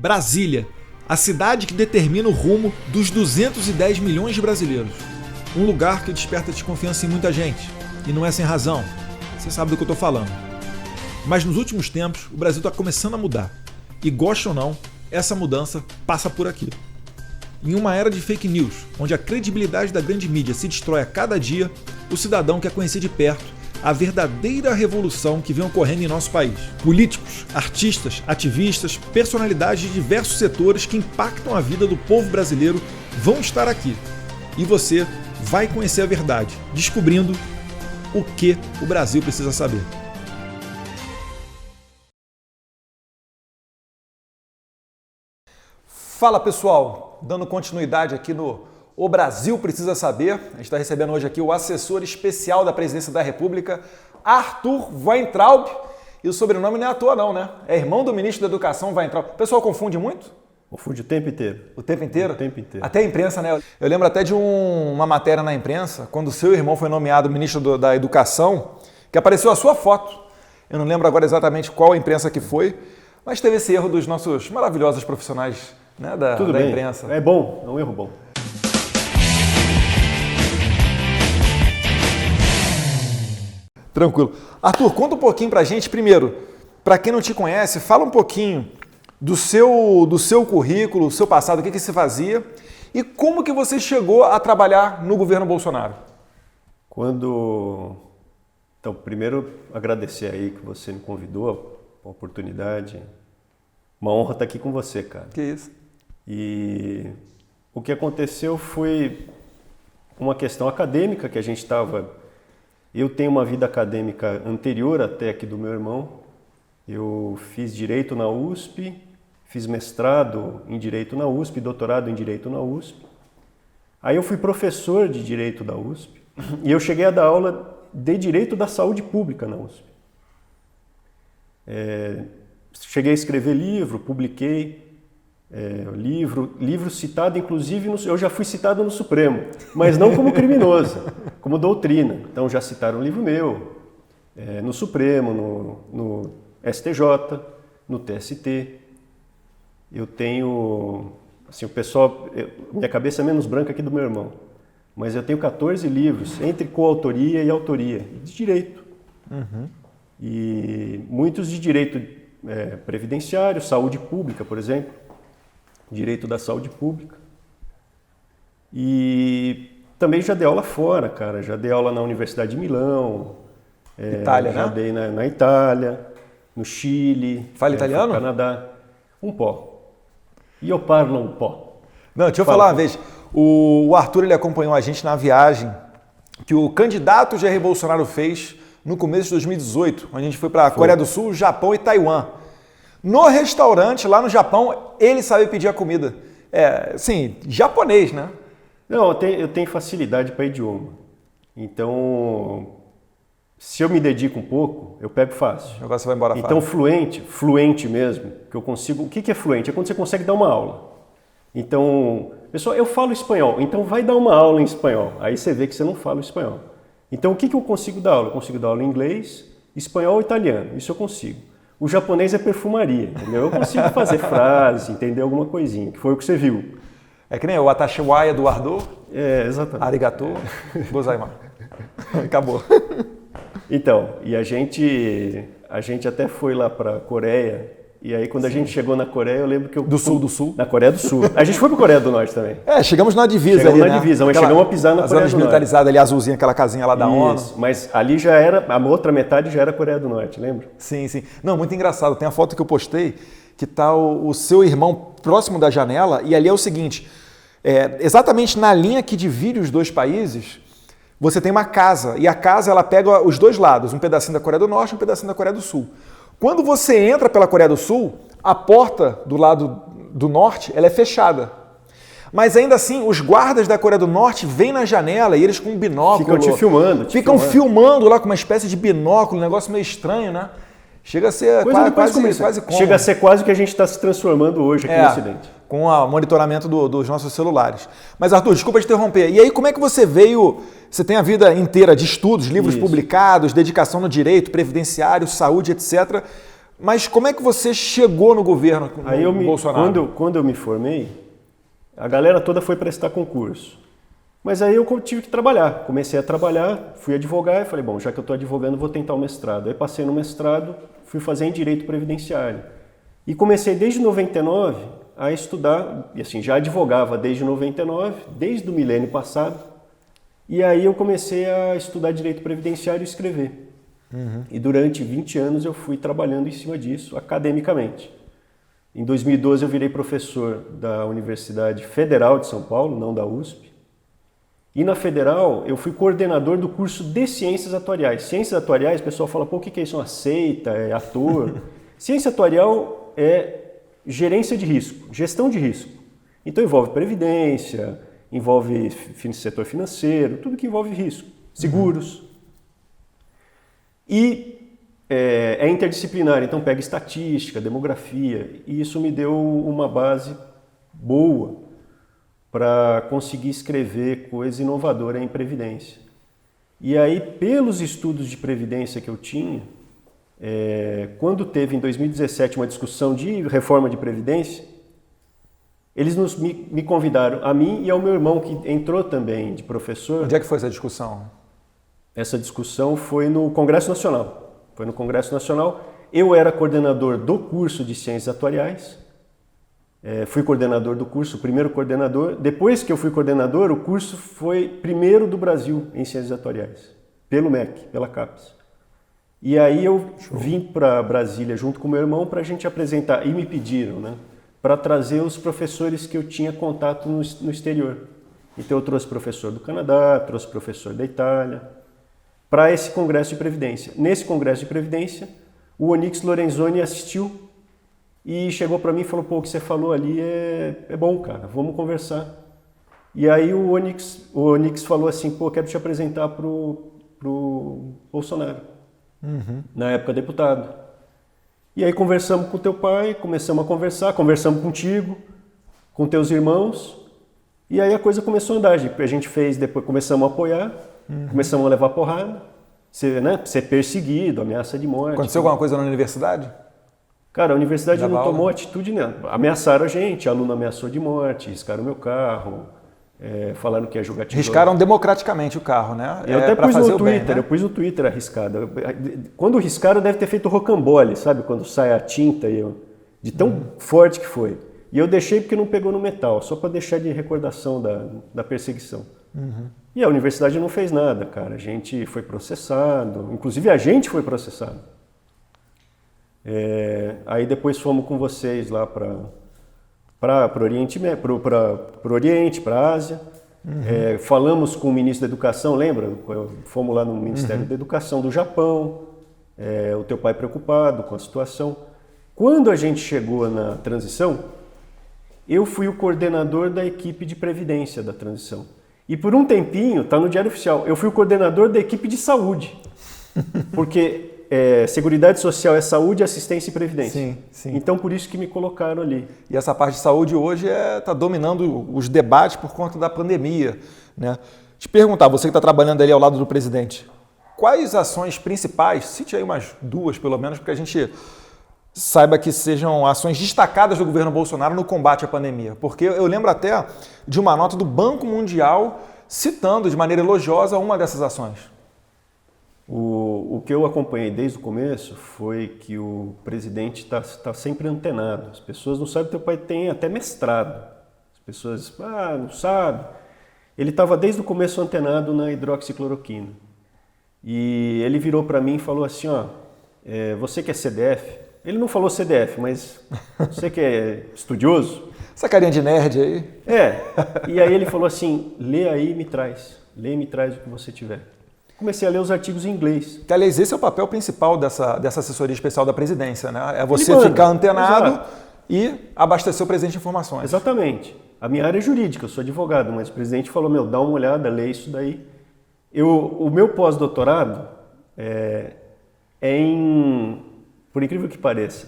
Brasília, a cidade que determina o rumo dos 210 milhões de brasileiros. Um lugar que desperta desconfiança em muita gente, e não é sem razão. Você sabe do que eu estou falando. Mas nos últimos tempos, o Brasil está começando a mudar. E goste ou não, essa mudança passa por aqui. Em uma era de fake news, onde a credibilidade da grande mídia se destrói a cada dia, o cidadão quer conhecer de perto a verdadeira revolução que vem ocorrendo em nosso país. Políticos, artistas, ativistas, personalidades de diversos setores que impactam a vida do povo brasileiro vão estar aqui. E você vai conhecer a verdade, descobrindo o que o Brasil precisa saber. Fala pessoal, dando continuidade aqui no O Brasil Precisa Saber. A gente está recebendo hoje aqui o assessor especial da Presidência da República, Arthur Weintraub. E o sobrenome não é à toa não, né? É irmão do ministro da Educação, Weintraub. O pessoal confunde muito? Confunde o tempo inteiro. O tempo inteiro? O tempo inteiro. Até a imprensa, né? Eu lembro até de uma matéria na imprensa, quando o seu irmão foi nomeado ministro da Educação, que apareceu a sua foto. Eu não lembro agora exatamente qual a imprensa que foi, mas teve esse erro dos nossos maravilhosos profissionais, né, da imprensa. É bom, é um erro bom. Tranquilo. Arthur, conta um pouquinho pra gente, primeiro, para quem não te conhece, fala um pouquinho do seu currículo, do seu passado, o que você fazia e como que você chegou a trabalhar no governo Bolsonaro. Então, primeiro agradecer aí que você me convidou, a oportunidade. Uma honra estar aqui com você, cara. Que isso. E o que aconteceu foi uma questão acadêmica que a gente estava... Eu tenho uma vida acadêmica anterior até aqui do meu irmão. Eu fiz Direito na USP, fiz mestrado em Direito na USP, doutorado em Direito na USP. Aí eu fui professor de Direito da USP e eu cheguei a dar aula de Direito da Saúde Pública na USP. Cheguei a escrever livro, publiquei livro citado, inclusive, eu já fui citado no Supremo, mas não como criminoso, como doutrina. Então já citaram um livro meu no Supremo, no STJ, no TST. Eu tenho, assim, o pessoal, minha cabeça é menos branca que do meu irmão, mas eu tenho 14 livros, entre coautoria e autoria, de direito. Uhum. E muitos de direito previdenciário, saúde pública, por exemplo, direito da saúde pública. E também já dei aula fora, cara, já dei aula na Universidade de Milão, Itália, já né? dei na Itália, no Chile. Fala italiano? No Canadá. Um po'. Io parlo un po'. Não, deixa eu falar uma vez. O Arthur ele acompanhou a gente na viagem que o candidato Jair Bolsonaro fez no começo de 2018, onde a gente foi para a Coreia do Sul, Japão e Taiwan. No restaurante, lá no Japão, ele sabe pedir a comida. Sim, japonês, né? Não, eu tenho facilidade para idioma. Então, se eu me dedico um pouco, eu pego fácil. Agora você vai embora fácil. Então, fluente mesmo, que eu consigo... O que é fluente? É quando você consegue dar uma aula. Então, pessoal, eu falo espanhol, então vai dar uma aula em espanhol. Aí você vê que você não fala espanhol. Então, o que eu consigo dar aula? Eu consigo dar aula em inglês, espanhol e italiano. Isso eu consigo. O japonês é perfumaria, entendeu? Eu consigo fazer frase, entender alguma coisinha, que foi o que você viu. É que nem o Watashi wa Eduardo. Exatamente. Arigato. Gozaimasu. Acabou. Então, e a gente até foi lá para a Coreia, e aí quando a gente chegou na Coreia, eu lembro que eu... Do Sul? Na Coreia do Sul. A gente foi para a Coreia do Norte também. Chegamos na divisa chegamos ali, na né? divisa, mas chegamos a pisar na Coreia do Norte. Militarizadas ali, azulzinha, aquela casinha lá da ONU. Mas ali já era, a outra metade já era a Coreia do Norte, lembra? Sim, sim. Não, muito engraçado. Tem a foto que eu postei, que tá o seu irmão próximo da janela, e ali é o seguinte, exatamente na linha que divide os dois países, você tem uma casa, e a casa ela pega os dois lados, um pedacinho da Coreia do Norte e um pedacinho da Coreia do Sul. Quando você entra pela Coreia do Sul, a porta do lado do norte ela é fechada. Mas ainda assim, os guardas da Coreia do Norte vêm na janela e eles com um binóculo... Ficam te filmando. Ficam filmando lá com uma espécie de binóculo, um negócio meio estranho, né? Chega a ser quase como. Chega a ser quase o que a gente está se transformando hoje aqui no Ocidente. Com o monitoramento dos nossos celulares. Mas, Arthur, desculpa te interromper. E aí, como é que você veio... Você tem a vida inteira de estudos, livros publicados, dedicação no direito, previdenciário, saúde, etc. Mas como é que você chegou no governo Bolsonaro? Quando eu me formei, a galera toda foi prestar concurso. Mas aí eu tive que trabalhar. Comecei a trabalhar, fui advogar e falei, bom, já que eu estou advogando, vou tentar o mestrado. Aí passei no mestrado, fui fazer em Direito Previdenciário. E comecei desde 99 a estudar, e assim, já advogava desde 99, desde o milênio passado. E aí eu comecei a estudar Direito Previdenciário e escrever. E durante 20 anos eu fui trabalhando em cima disso, academicamente. Em 2012 eu virei professor da Universidade Federal de São Paulo, não da USP. E na Federal eu fui coordenador do curso de Ciências Atuariais. Ciências Atuariais, o pessoal fala, pô, o que é isso? Uma seita? É ator? Ciência Atuarial é gerência de risco, gestão de risco. Então envolve previdência, envolve setor financeiro, tudo que envolve risco, seguros. E é interdisciplinar, então pega estatística, demografia, e isso me deu uma base boa para conseguir escrever coisa inovadora em previdência. E aí, pelos estudos de previdência que eu tinha, quando teve em 2017 uma discussão de reforma de previdência, eles me convidaram, a mim e ao meu irmão, que entrou também de professor. Onde é que foi essa discussão? Essa discussão foi no Congresso Nacional. Foi no Congresso Nacional. Eu era coordenador do curso de Ciências Atuariais. Fui coordenador do curso, o primeiro coordenador. Depois que eu fui coordenador, o curso foi primeiro do Brasil em Ciências Atuariais, pelo MEC, pela CAPES. E aí eu vim para Brasília junto com meu irmão para a gente apresentar, e me pediram, né, para trazer os professores que eu tinha contato no exterior. Então eu trouxe professor do Canadá, trouxe professor da Itália, para esse Congresso de Previdência. Nesse Congresso de Previdência, o Onyx Lorenzoni assistiu e chegou para mim e falou, pô, o que você falou ali é bom, cara, vamos conversar. E aí o Onyx falou assim, pô, quero te apresentar pro Bolsonaro, na época deputado. E aí conversamos com teu pai, começamos a conversar, conversamos contigo, com teus irmãos, e aí a coisa começou a andar. A gente fez, depois começamos a apoiar, começamos a levar porrada, ser perseguido, ameaça de morte. Aconteceu alguma coisa na universidade? Cara, a universidade não tomou atitude nenhuma. Ameaçaram a gente, aluno ameaçou de morte, riscaram meu carro, falaram que ia jogar tesoura. Riscaram democraticamente o carro, né? Eu até pus no Twitter, bem, né? Eu pus no Twitter arriscado. Quando riscaram deve ter feito rocambole, sabe? Quando sai a tinta de tão forte que foi. E eu deixei porque não pegou no metal, só para deixar de recordação da perseguição. E a universidade não fez nada, cara. A gente foi processado, inclusive a gente foi processado. Aí depois fomos com vocês lá para o Oriente, para a Ásia. Falamos com o ministro da Educação, lembra? Fomos lá no Ministério da Educação do Japão, o teu pai preocupado com a situação. Quando a gente chegou na transição, eu fui o coordenador da equipe de previdência da transição. E por um tempinho, está no Diário Oficial, eu fui o coordenador da equipe de saúde. Porque Seguridade Social é saúde, assistência e previdência. Sim, sim. Então, por isso que me colocaram ali. E essa parte de saúde hoje está dominando os debates por conta da pandemia, né? Te perguntar, você que está trabalhando ali ao lado do presidente, quais ações principais, cite aí umas 2 pelo menos, porque a gente saiba que sejam ações destacadas do governo Bolsonaro no combate à pandemia. Porque eu lembro até de uma nota do Banco Mundial citando de maneira elogiosa uma dessas ações. O que eu acompanhei desde o começo foi que o presidente está sempre antenado. As pessoas não sabem que teu pai tem até mestrado. As pessoas, não sabe. Ele estava desde o começo antenado na hidroxicloroquina. E ele virou para mim e falou assim, você que é CDF, ele não falou CDF, mas você que é estudioso. Essa carinha de nerd aí. E aí ele falou assim, lê aí e me traz. Lê e me traz o que você tiver. Comecei a ler os artigos em inglês. Que, aliás, esse é o papel principal dessa assessoria especial da presidência, né? É você ficar antenado e abastecer o presidente de informações. Exatamente. A minha área é jurídica, eu sou advogado, mas o presidente falou, dá uma olhada, lê isso daí. O meu pós-doutorado é em, por incrível que pareça,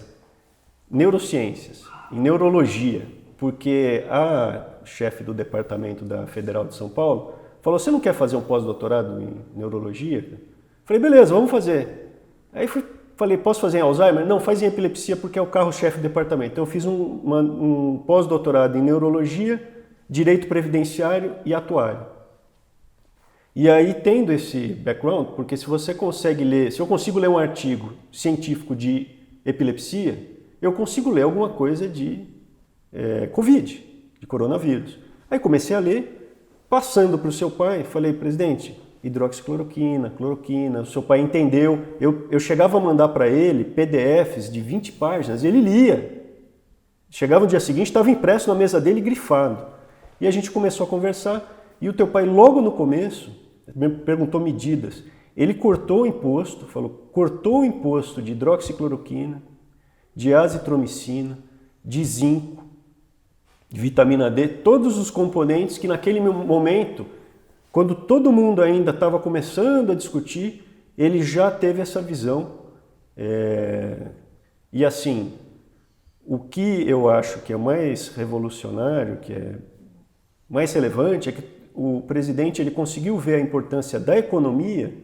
neurociências, em neurologia, porque a chefe do departamento da Federal de São Paulo falou, você não quer fazer um pós-doutorado em neurologia? Falei, beleza, vamos fazer. Aí fui Falei, posso fazer em Alzheimer? Não, faz em epilepsia porque é o carro-chefe do departamento. Então eu fiz um pós-doutorado em neurologia, direito previdenciário e atuário. E aí, tendo esse background, porque se você consegue ler, se eu consigo ler um artigo científico de epilepsia, eu consigo ler alguma coisa de Covid, de coronavírus. Aí comecei a ler, passando para o seu pai, falei, presidente, hidroxicloroquina, cloroquina, o seu pai entendeu. Eu chegava a mandar para ele PDFs de 20 páginas e ele lia. Chegava no dia seguinte, estava impresso na mesa dele, grifado. E a gente começou a conversar e o teu pai, logo no começo, me perguntou medidas. Ele cortou o imposto, cortou o imposto de hidroxicloroquina, de azitromicina, de zinco, de vitamina D, todos os componentes que naquele momento, quando todo mundo ainda estava começando a discutir, ele já teve essa visão. E assim, o que eu acho que é mais revolucionário, que é mais relevante, é que o presidente ele conseguiu ver a importância da economia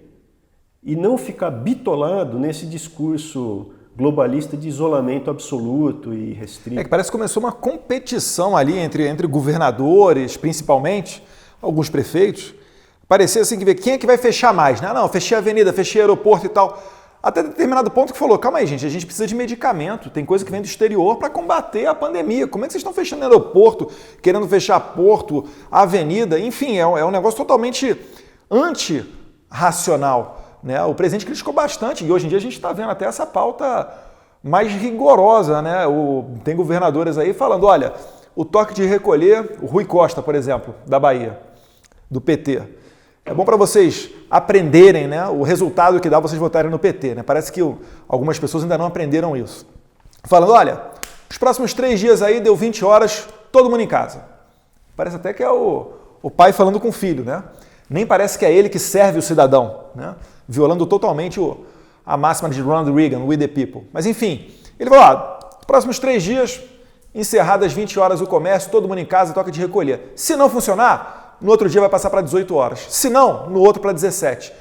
e não ficar bitolado nesse discurso globalista de isolamento absoluto e restrito. Que parece que começou uma competição ali entre governadores, principalmente, alguns prefeitos. Parecia assim que ver quem é que vai fechar mais, né? Não, fechei a avenida, fechei aeroporto e tal. Até determinado ponto que falou, calma aí, gente, a gente precisa de medicamento, tem coisa que vem do exterior para combater a pandemia. Como é que vocês estão fechando aeroporto, querendo fechar porto, avenida? Enfim, é um negócio totalmente antirracional, né? O presidente criticou bastante e hoje em dia a gente está vendo até essa pauta mais rigorosa, né? Tem governadores aí falando, olha, o toque de recolher, o Rui Costa, por exemplo, da Bahia, do PT, é bom para vocês aprenderem, né, o resultado que dá vocês votarem no PT. Né? Parece que algumas pessoas ainda não aprenderam isso. Falando, olha, os próximos 3 dias aí deu 20 horas, todo mundo em casa. Parece até que é o pai falando com o filho, né? Nem parece que é ele que serve o cidadão, né? Violando totalmente a máxima de Ronald Reagan, We the People. Mas enfim, ele falou, próximos 3 dias, encerradas 20 horas o comércio, todo mundo em casa, toque de recolher. Se não funcionar, no outro dia vai passar para 18 horas. Se não, no outro para 17.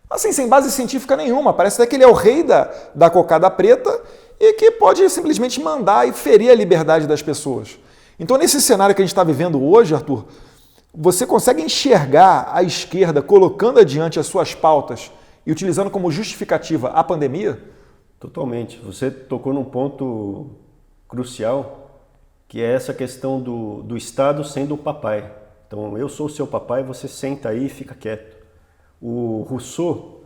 Assim, sem base científica nenhuma. Parece até que ele é o rei da cocada preta e que pode simplesmente mandar e ferir a liberdade das pessoas. Então, nesse cenário que a gente está vivendo hoje, Arthur, você consegue enxergar a esquerda colocando adiante as suas pautas e utilizando como justificativa a pandemia? Totalmente. Você tocou num ponto crucial, que é essa questão do Estado sendo o papai. Então, eu sou o seu papai, você senta aí e fica quieto. O Rousseau,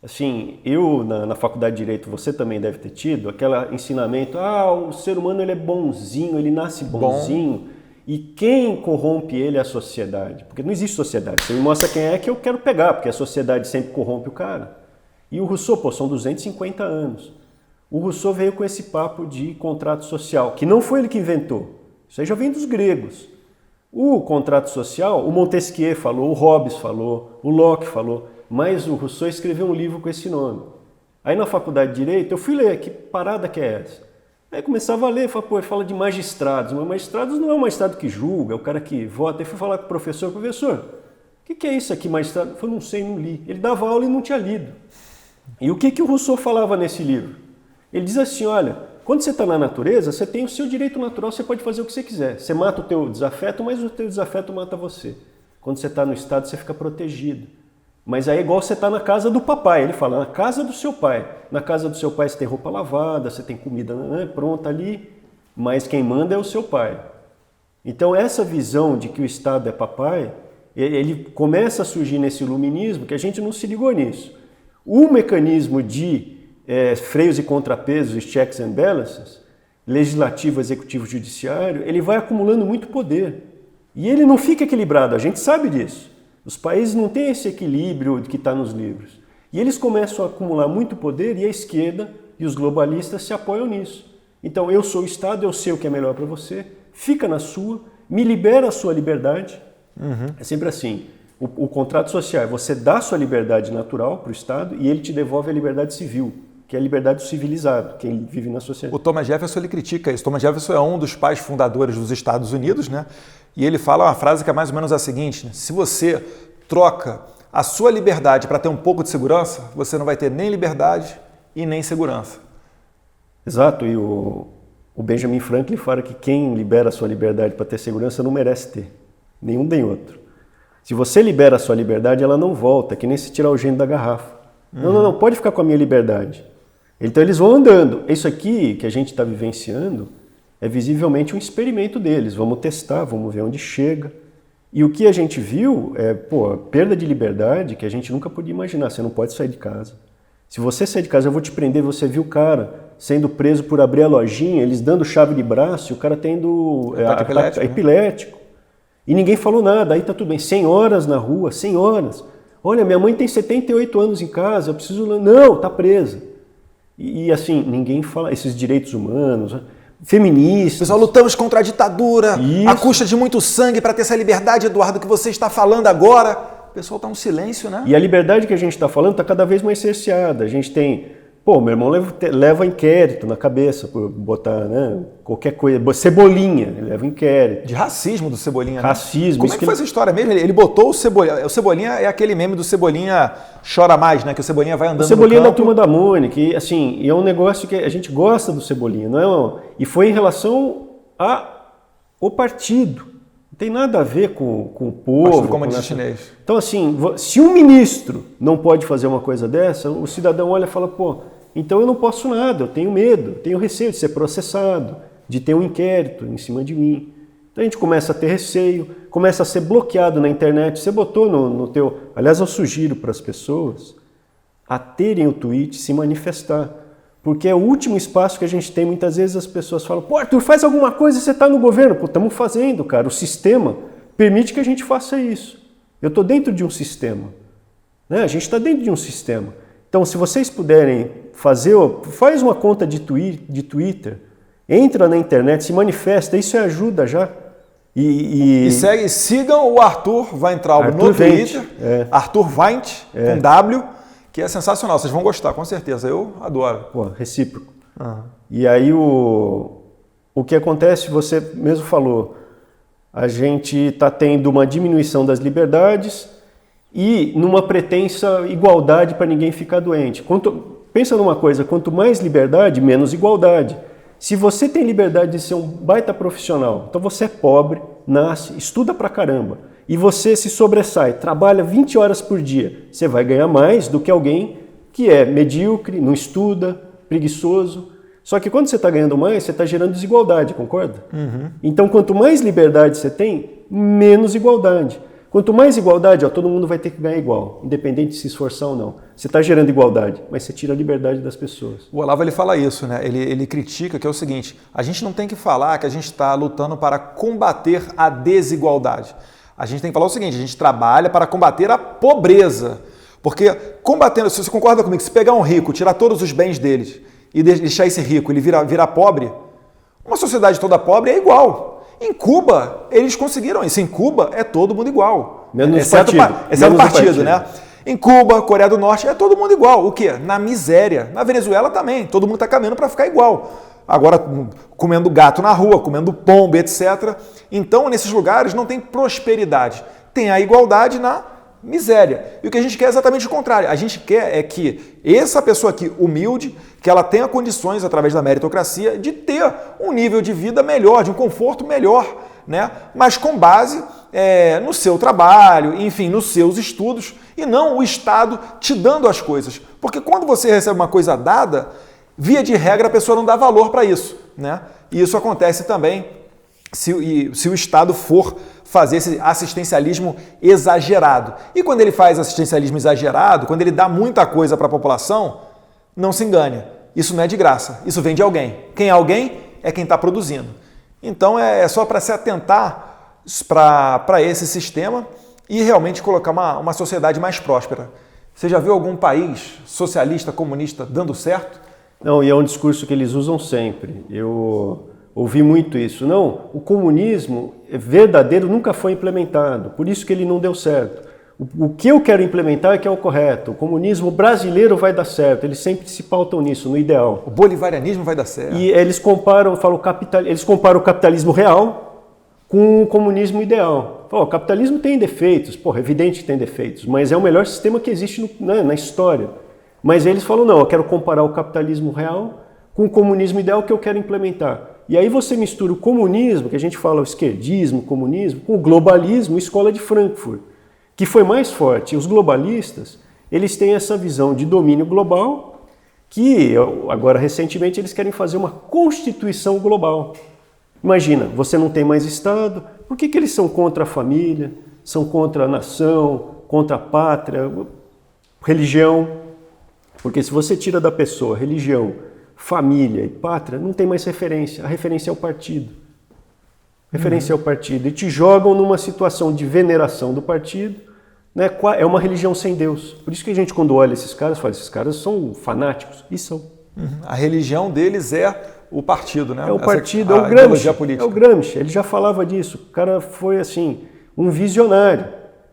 assim, eu na faculdade de Direito, você também deve ter tido, aquele ensinamento, o ser humano ele é bonzinho, ele nasce bonzinho, e quem corrompe ele é a sociedade. Porque não existe sociedade, você me mostra quem é que eu quero pegar, porque a sociedade sempre corrompe o cara. E o Rousseau, são 250 anos. O Rousseau veio com esse papo de contrato social, que não foi ele que inventou, isso aí já vem dos gregos. O contrato social, o Montesquieu falou, o Hobbes falou, o Locke falou, mas o Rousseau escreveu um livro com esse nome. Aí na faculdade de Direito eu fui ler, que parada que é essa? Aí começava a ler, ele fala de magistrados, mas magistrados não é o magistrado que julga, é o cara que vota. Aí fui falar com o professor, o que é isso aqui, magistrado? Eu falei, não sei, não li. Ele dava aula e não tinha lido. E o que o Rousseau falava nesse livro? Ele diz assim, olha, quando você está na natureza, você tem o seu direito natural, você pode fazer o que você quiser. Você mata o teu desafeto, mas o teu desafeto mata você. Quando você está no Estado, você fica protegido. Mas aí é igual você está na casa do papai. Ele fala, na casa do seu pai. Na casa do seu pai você tem roupa lavada, você tem comida pronta ali, mas quem manda é o seu pai. Então essa visão de que o Estado é papai, ele começa a surgir nesse iluminismo, que a gente não se ligou nisso. O mecanismo de freios e contrapesos, os checks and balances, legislativo, executivo, judiciário, ele vai acumulando muito poder. E ele não fica equilibrado, a gente sabe disso. Os países não têm esse equilíbrio que está nos livros. E eles começam a acumular muito poder e a esquerda e os globalistas se apoiam nisso. Então, eu sou o Estado, eu sei o que é melhor para você, fica na sua, me libera a sua liberdade. É sempre assim. O contrato social é você dá a sua liberdade natural para o Estado e ele te devolve a liberdade civil, que é a liberdade do civilizado, quem vive na sociedade. O Thomas Jefferson ele critica isso. Thomas Jefferson é um dos pais fundadores dos Estados Unidos, né? E ele fala uma frase que é mais ou menos a seguinte, né? Se você troca a sua liberdade para ter um pouco de segurança, você não vai ter nem liberdade e nem segurança. Exato, e o Benjamin Franklin fala que quem libera a sua liberdade para ter segurança não merece ter, nenhum nem outro. Se você libera a sua liberdade, ela não volta, que nem se tirar o gênio da garrafa. Não, pode ficar com a minha liberdade. Então eles vão andando. Isso aqui que a gente está vivenciando é visivelmente um experimento deles. Vamos testar, vamos ver onde chega. E o que a gente viu é, a perda de liberdade que a gente nunca podia imaginar. Você não pode sair de casa. Se você sair de casa, eu vou te prender. Você viu o cara sendo preso por abrir a lojinha, eles dando chave de braço e o cara tendo epilético, epilético. E ninguém falou nada. Aí tá tudo bem. 100 horas na rua, 100 horas. Olha, minha mãe tem 78 anos em casa, eu preciso... Não, tá presa. E assim, ninguém fala... Esses direitos humanos, feministas... Pessoal, lutamos contra a ditadura, Isso. à custa de muito sangue para ter essa liberdade, Eduardo, que você está falando agora. O pessoal tá um silêncio, né? E a liberdade que a gente está falando está cada vez mais cerceada. A gente tem... meu irmão leva inquérito na cabeça por botar, né, qualquer coisa. Cebolinha, ele leva inquérito. De racismo do Cebolinha. Racismo. Como é que foi essa história mesmo? Ele botou o Cebolinha. O Cebolinha é aquele meme do Cebolinha chora mais, né? Que o Cebolinha vai andando O Cebolinha no campo. da Turma da Mônica. E, assim, é um negócio que a gente gosta do Cebolinha. Não é e foi em relação ao partido. Não tem nada a ver com o povo. Partido Comunista Chinês. Então, assim, se um ministro não pode fazer uma coisa dessa, o cidadão olha e fala, então eu não posso nada, eu tenho medo, eu tenho receio de ser processado, de ter um inquérito em cima de mim. Então a gente começa a ter receio, começa a ser bloqueado na internet. Você botou no teu... Aliás, eu sugiro para as pessoas a terem o tweet, se manifestar. Porque é o último espaço que a gente tem. Muitas vezes as pessoas falam, Arthur, faz alguma coisa, você está no governo. Estamos fazendo, cara. O sistema permite que a gente faça isso. Eu estou dentro de um sistema. Né? A gente está dentro de um sistema. Então, se vocês puderem faz uma conta de Twitter, entra na internet, se manifesta, isso ajuda já. E sigam o Arthur Weintraub no Twitter, Arthur Weint, com W, que é sensacional. Vocês vão gostar, com certeza. Eu adoro. Recíproco. E aí o que acontece, você mesmo falou, a gente está tendo uma diminuição das liberdades e numa pretensa igualdade para ninguém ficar doente. Pensa numa coisa, quanto mais liberdade, menos igualdade. Se você tem liberdade de ser um baita profissional, então você é pobre, nasce, estuda pra caramba, e você se sobressai, trabalha 20 horas por dia, você vai ganhar mais do que alguém que é medíocre, não estuda, preguiçoso. Só que quando você está ganhando mais, você está gerando desigualdade, concorda? Então, quanto mais liberdade você tem, menos igualdade. Quanto mais igualdade, todo mundo vai ter que ganhar igual, independente de se esforçar ou não. Você está gerando igualdade, mas você tira a liberdade das pessoas. O Olavo ele fala isso, né? Ele critica que é o seguinte, a gente não tem que falar que a gente está lutando para combater a desigualdade. A gente tem que falar o seguinte, a gente trabalha para combater a pobreza. Porque combatendo, se você concorda comigo, se pegar um rico, tirar todos os bens dele e deixar esse rico, ele virar pobre, uma sociedade toda pobre é igual. Em Cuba, eles conseguiram isso. Em Cuba, é todo mundo igual. Exceto o partido, né? Em Cuba, Coreia do Norte, é todo mundo igual. O quê? Na miséria. Na Venezuela também. Todo mundo está caminhando para ficar igual. Agora, comendo gato na rua, comendo pombo, etc. Então, nesses lugares, não tem prosperidade. Tem a igualdade na miséria. E o que a gente quer é exatamente o contrário. A gente quer é que essa pessoa aqui, humilde, que ela tenha condições, através da meritocracia, de ter um nível de vida melhor, de um conforto melhor, né? Mas com base no seu trabalho, enfim, nos seus estudos, e não o Estado te dando as coisas. Porque quando você recebe uma coisa dada, via de regra, a pessoa não dá valor para isso, né? E isso acontece também se o Estado for fazer esse assistencialismo exagerado. E quando ele faz assistencialismo exagerado, quando ele dá muita coisa para a população, não se engane, isso não é de graça, isso vem de alguém. Quem é alguém? É quem está produzindo. Então é só para se atentar para esse sistema e realmente colocar uma sociedade mais próspera. Você já viu algum país socialista, comunista dando certo? Não, e é um discurso que eles usam sempre. Eu ouvi muito isso. Não, o comunismo verdadeiro nunca foi implementado, por isso que ele não deu certo. O que eu quero implementar é que é o correto. O comunismo brasileiro vai dar certo. Eles sempre se pautam nisso, no ideal. O bolivarianismo vai dar certo. E eles comparam o capitalismo real com o comunismo ideal. O capitalismo tem defeitos, é evidente que tem defeitos, mas é o melhor sistema que existe na história. Mas eles falam, não, eu quero comparar o capitalismo real com o comunismo ideal que eu quero implementar. E aí você mistura o comunismo, que a gente fala o esquerdismo, o comunismo, com o globalismo, Escola de Frankfurt, que foi mais forte. E os globalistas, eles têm essa visão de domínio global, que agora recentemente eles querem fazer uma constituição global. Imagina, você não tem mais Estado, por que eles são contra a família, são contra a nação, contra a pátria, religião? Porque se você tira da pessoa religião, família e pátria, não tem mais referência. A referência é o partido. Referência é o partido. E te jogam numa situação de veneração do partido, né? É uma religião sem Deus. Por isso que a gente, quando olha esses caras, fala, esses caras são fanáticos. E são. A religião deles é o partido, né? É o partido, é o Gramsci. É o Gramsci. Ele já falava disso. O cara foi, assim, um visionário.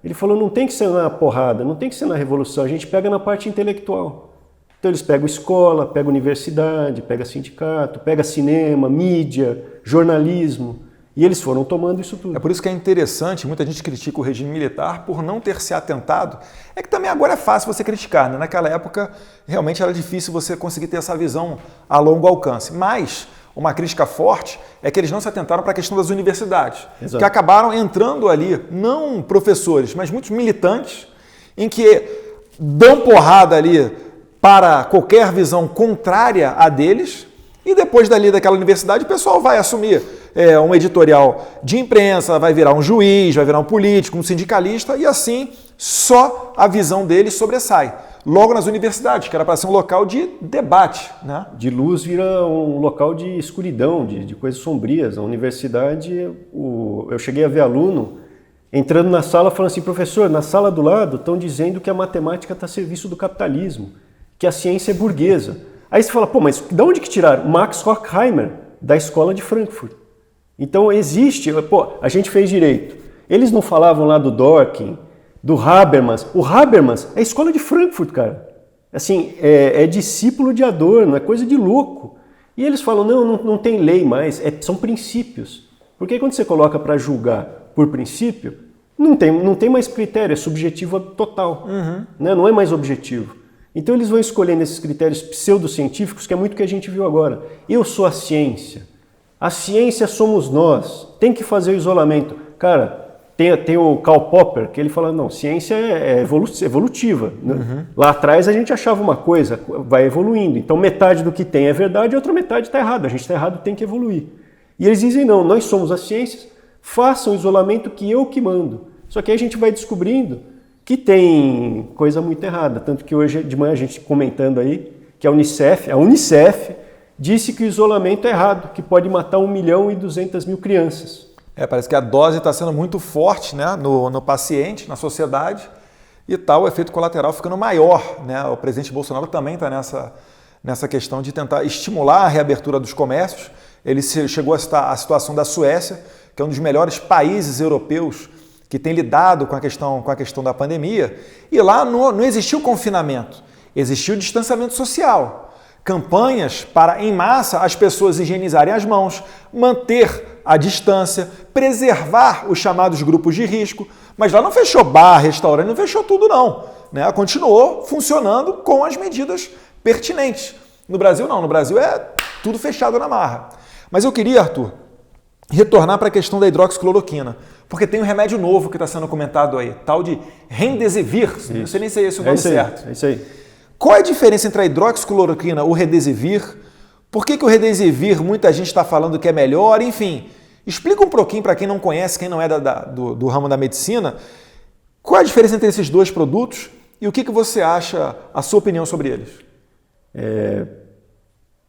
Ele falou, não tem que ser na porrada, não tem que ser na revolução, a gente pega na parte intelectual. Então eles pegam escola, pegam universidade, pegam sindicato, pegam cinema, mídia, jornalismo, e eles foram tomando isso tudo. É por isso que é interessante, muita gente critica o regime militar por não ter se atentado. É que também agora é fácil você criticar, né? Naquela época realmente era difícil você conseguir ter essa visão a longo alcance. Mas uma crítica forte é que eles não se atentaram para a questão das universidades, que acabaram entrando ali, não professores, mas muitos militantes, em que dão porrada ali para qualquer visão contrária a deles, e depois dali daquela universidade o pessoal vai assumir um editorial de imprensa, vai virar um juiz, vai virar um político, um sindicalista, e assim só a visão deles sobressai. Logo nas universidades, que era para ser um local de debate, né? De luz vira um local de escuridão, de coisas sombrias. A universidade, eu cheguei a ver aluno entrando na sala falando assim, professor, na sala do lado estão dizendo que a matemática está a serviço do capitalismo, que a ciência é burguesa. Aí você fala, pô, mas de onde que tiraram? Max Horkheimer, da Escola de Frankfurt. Então existe, pô, a gente fez direito. Eles não falavam lá do Dworkin, do Habermas. O Habermas é a Escola de Frankfurt, cara. Assim, é discípulo de Adorno, é coisa de louco. E eles falam, não tem lei mais, são princípios. Porque quando você coloca para julgar por princípio, não tem mais critério, é subjetivo total. Né? Não é mais objetivo. Então eles vão escolhendo esses critérios pseudocientíficos, que é muito o que a gente viu agora. Eu sou a ciência somos nós, tem que fazer o isolamento. Cara, tem o Karl Popper, que ele fala, não, ciência é evolutiva. Né? Lá atrás a gente achava uma coisa, vai evoluindo. Então metade do que tem é verdade, a outra metade está errada. A gente está errado, tem que evoluir. E eles dizem, não, nós somos as ciências, façam o isolamento que eu que mando. Só que aí a gente vai descobrindo que tem coisa muito errada. Tanto que hoje de manhã a gente comentando aí que a Unicef disse que o isolamento é errado, que pode matar 1.200.000 crianças. Parece que a dose está sendo muito forte, né, no paciente, na sociedade, e tal, o efeito colateral ficando maior, né? O presidente Bolsonaro também está nessa questão de tentar estimular a reabertura dos comércios. Ele chegou a citar a situação da Suécia, que é um dos melhores países europeus que tem lidado com a questão da pandemia, e lá não existiu confinamento, existiu distanciamento social. Campanhas para, em massa, as pessoas higienizarem as mãos, manter a distância, preservar os chamados grupos de risco, mas lá não fechou bar, restaurante, não fechou tudo não, né? Continuou funcionando com as medidas pertinentes. No Brasil não, no Brasil é tudo fechado na marra. Mas eu queria, Arthur, retornar para a questão da hidroxicloroquina, porque tem um remédio novo que está sendo comentado aí, tal de Remdesivir, não sei nem se é esse o nome certo. É isso aí. Qual é a diferença entre a hidroxicloroquina e o Remdesivir? Por que o Remdesivir muita gente está falando que é melhor? Enfim, explica um pouquinho para quem não conhece, quem não é do ramo da medicina, qual é a diferença entre esses dois produtos e o que você acha, a sua opinião sobre eles?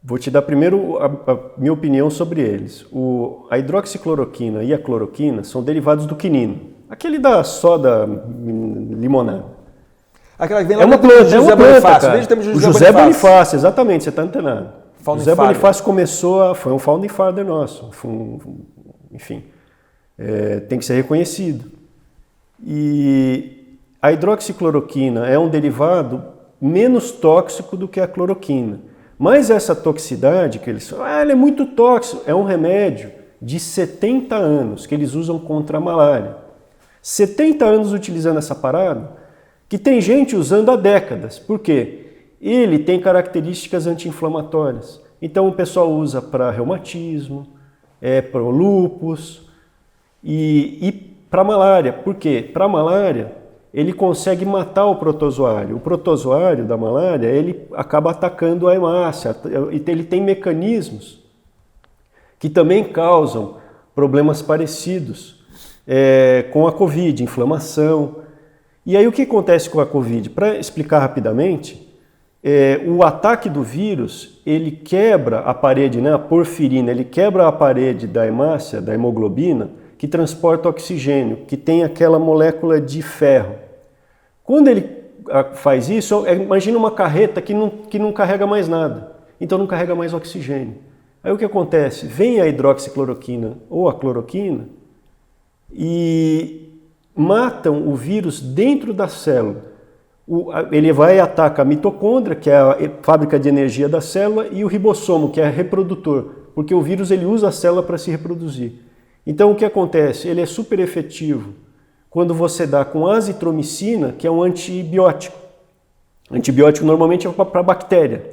Vou te dar primeiro a minha opinião sobre eles. A hidroxicloroquina e a cloroquina são derivados do quinino, aquele da soda limonada. Aquela que vem lá é uma planta, José Bonifácio. O José Bonifácio, exatamente, você está antenado. José Bonifácio foi um founding father nosso, enfim, tem que ser reconhecido. E a hidroxicloroquina é um derivado menos tóxico do que a cloroquina. Mas essa toxicidade que eles falam, ela é muito tóxico, é um remédio de 70 anos que eles usam contra a malária. 70 anos utilizando essa parada, que tem gente usando há décadas. Por quê? ele tem características anti-inflamatórias. Então o pessoal usa para reumatismo, para lúpus e para malária. Por quê? Para malária, ele consegue matar o protozoário. O protozoário da malária, ele acaba atacando a hemácia. Ele tem mecanismos que também causam problemas parecidos com a Covid, inflamação. E aí o que acontece com a Covid? Para explicar rapidamente, o ataque do vírus, ele quebra a parede, né, a porfirina, ele quebra a parede da hemácia, da hemoglobina, que transporta oxigênio, que tem aquela molécula de ferro. Quando ele faz isso, imagina uma carreta que não carrega mais nada, então não carrega mais oxigênio. Aí o que acontece? Vem a hidroxicloroquina ou a cloroquina e matam o vírus dentro da célula. Ele vai e ataca a mitocôndria, que é a fábrica de energia da célula, e o ribossomo, que é reprodutor, porque o vírus ele usa a célula para se reproduzir. Então o que acontece? Ele é super efetivo quando você dá com azitromicina, que é um antibiótico. Antibiótico normalmente é para bactéria,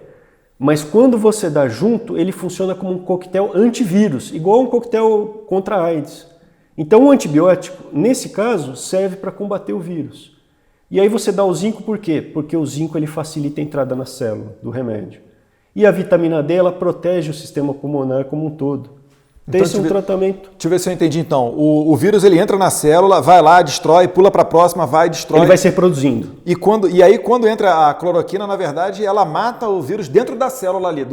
mas quando você dá junto, ele funciona como um coquetel antivírus, igual um coquetel contra a AIDS. Então o antibiótico, nesse caso, serve para combater o vírus. E aí você dá o zinco por quê? Porque o zinco ele facilita a entrada na célula do remédio. E a vitamina D ela protege o sistema pulmonar como um todo. Então, esse é um tratamento. Deixa eu ver se eu entendi então. O vírus ele entra na célula, vai lá, destrói, pula para a próxima, vai, destrói. Ele vai se reproduzindo. E aí quando entra a cloroquina, na verdade, ela mata o vírus dentro da célula ali.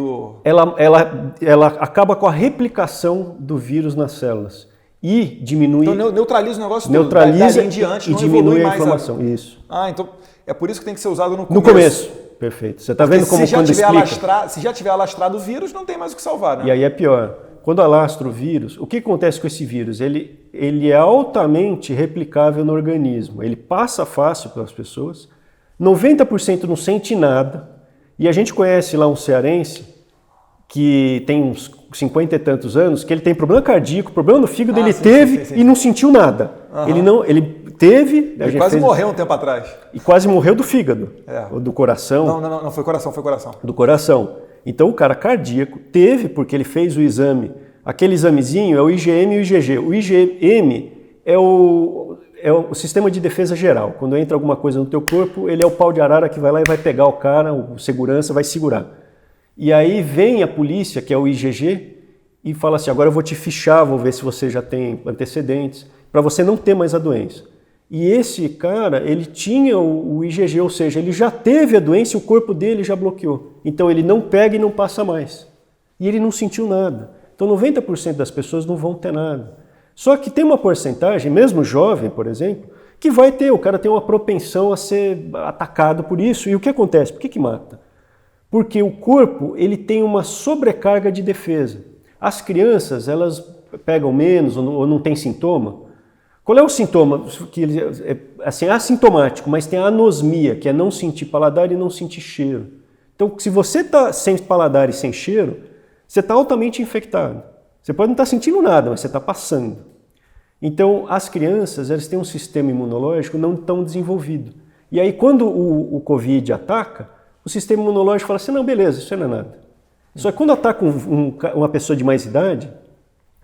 Ela acaba com a replicação do vírus nas células. E diminui... Então neutraliza o negócio neutraliza em diante, e diminui a inflamação. Isso. Então é por isso que tem que ser usado no começo. No começo, perfeito. Você está vendo como quando explica? Se já tiver alastrado o vírus, não tem mais o que salvar, né? E aí é pior. Quando alastra o vírus, o que acontece com esse vírus? Ele é altamente replicável no organismo. Ele passa fácil pelas pessoas, 90% não sente nada. E a gente conhece lá um cearense que tem uns 50 e tantos anos, que ele tem problema cardíaco, problema no fígado, ele teve e não sentiu nada. Uhum. Ele teve... Ele quase morreu um tempo atrás. E quase morreu do fígado, ou do coração. Não, foi coração. Do coração. Então o cara cardíaco teve, porque ele fez o exame, aquele examezinho é o IgM e o IgG. O IgM é o sistema de defesa geral. Quando entra alguma coisa no teu corpo, ele é o pau de arara que vai lá e vai pegar o cara, o segurança vai segurar. E aí vem a polícia, que é o IgG, e fala assim, agora eu vou te fichar, vou ver se você já tem antecedentes, para você não ter mais a doença. E esse cara, ele tinha o IgG, ou seja, ele já teve a doença e o corpo dele já bloqueou. Então ele não pega e não passa mais. E ele não sentiu nada. Então 90% das pessoas não vão ter nada. Só que tem uma porcentagem, mesmo jovem, por exemplo, que vai ter, o cara tem uma propensão a ser atacado por isso. E o que acontece? Por que mata? Porque o corpo ele tem uma sobrecarga de defesa. As crianças, elas pegam menos ou não tem sintoma. Qual é o sintoma? Que assim, é assintomático, mas tem a anosmia, que é não sentir paladar e não sentir cheiro. Então, se você está sem paladar e sem cheiro, você está altamente infectado. Você pode não estar sentindo nada, mas você está passando. Então, as crianças, elas têm um sistema imunológico não tão desenvolvido. E aí, quando o Covid ataca, o sistema imunológico fala assim, não, beleza, isso não é nada. Só que quando ataca uma pessoa de mais idade,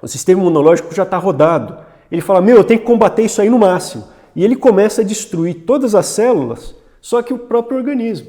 o sistema imunológico já está rodado. Ele fala, eu tenho que combater isso aí no máximo. E ele começa a destruir todas as células, só que o próprio organismo.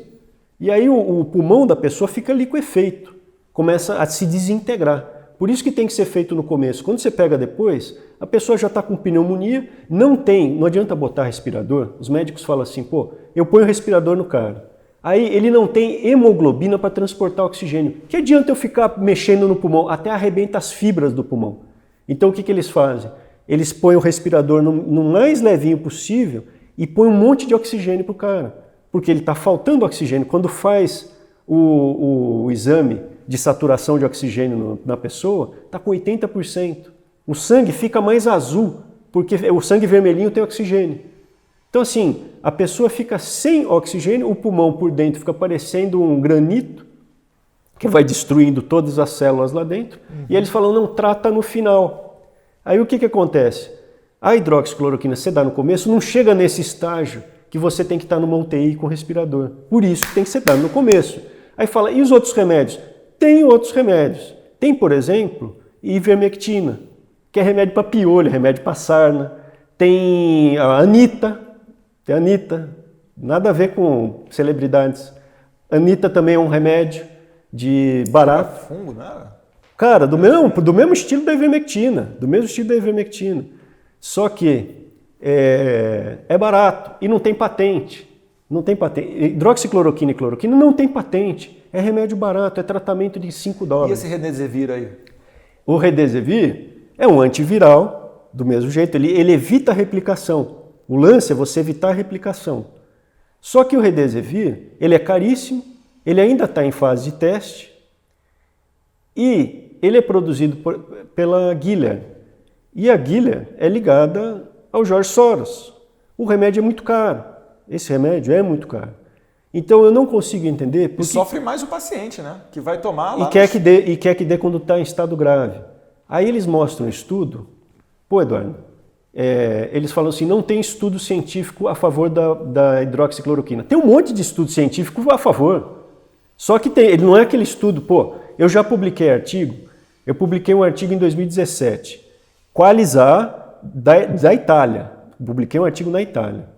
E aí o pulmão da pessoa fica ali com efeito, começa a se desintegrar. Por isso que tem que ser feito no começo. Quando você pega depois, a pessoa já está com pneumonia, não adianta botar respirador. Os médicos falam assim, eu ponho o respirador no cara. Aí ele não tem hemoglobina para transportar oxigênio. Que adianta eu ficar mexendo no pulmão? Até arrebenta as fibras do pulmão. Então o que eles fazem? Eles põem o respirador no mais levinho possível e põem um monte de oxigênio para o cara. Porque ele está faltando oxigênio. Quando faz o exame de saturação de oxigênio na pessoa, está com 80%. O sangue fica mais azul, porque o sangue vermelhinho tem oxigênio. Então assim, a pessoa fica sem oxigênio, o pulmão por dentro fica parecendo um granito, que vai destruindo todas as células lá dentro. E eles falam, não, trata no final. Aí o que acontece? A hidroxicloroquina, você dá no começo, não chega nesse estágio que você tem que estar numa UTI com respirador. Por isso que tem que ser dado no começo. Aí fala, e os outros remédios? Tem outros remédios. Tem, por exemplo, ivermectina, que é remédio para piolho, remédio para sarna. Tem a Anitta, nada a ver com celebridades. Anitta também é um remédio de barato. Fungo, né? Cara, do mesmo estilo da ivermectina, Só que é barato e não tem patente. Hidroxicloroquina e cloroquina não tem patente. É remédio barato, é tratamento de $5. E esse Remdesivir aí? O Remdesivir é um antiviral, do mesmo jeito, ele evita a replicação. O lance é você evitar a replicação. Só que o Remdesivir, ele é caríssimo, ele ainda está em fase de teste e ele é produzido pela Gilead. E a Gilead é ligada ao George Soros. O remédio é muito caro. Esse remédio é muito caro. Então eu não consigo entender... Porque... E sofre mais o paciente, né? Que vai tomar lá... E quer que dê quando está em estado grave. Aí eles mostram um estudo... Pô, Eduardo, eles falam assim, não tem estudo científico a favor da hidroxicloroquina. Tem um monte de estudo científico a favor. Só que ele não é aquele estudo... Pô, eu já publiquei artigo. Eu publiquei um artigo em 2017. Qualizar da Itália. Publiquei um artigo na Itália.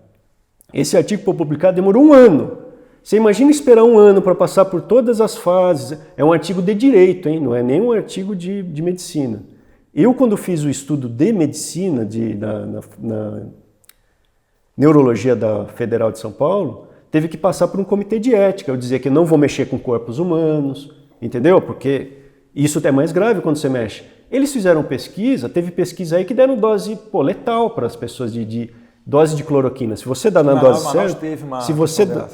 Esse artigo para publicar demorou 1 ano. Você imagina esperar 1 ano para passar por todas as fases. É um artigo de direito, hein? Não é nem um artigo de medicina. Eu, quando fiz o estudo de medicina na neurologia da Federal de São Paulo, teve que passar por um comitê de ética. Eu dizia que não vou mexer com corpos humanos, entendeu? Porque isso é mais grave quando você mexe. Eles fizeram pesquisa, teve pesquisa aí que deram dose letal para as pessoas de dose de cloroquina. Se você dá na dose certa,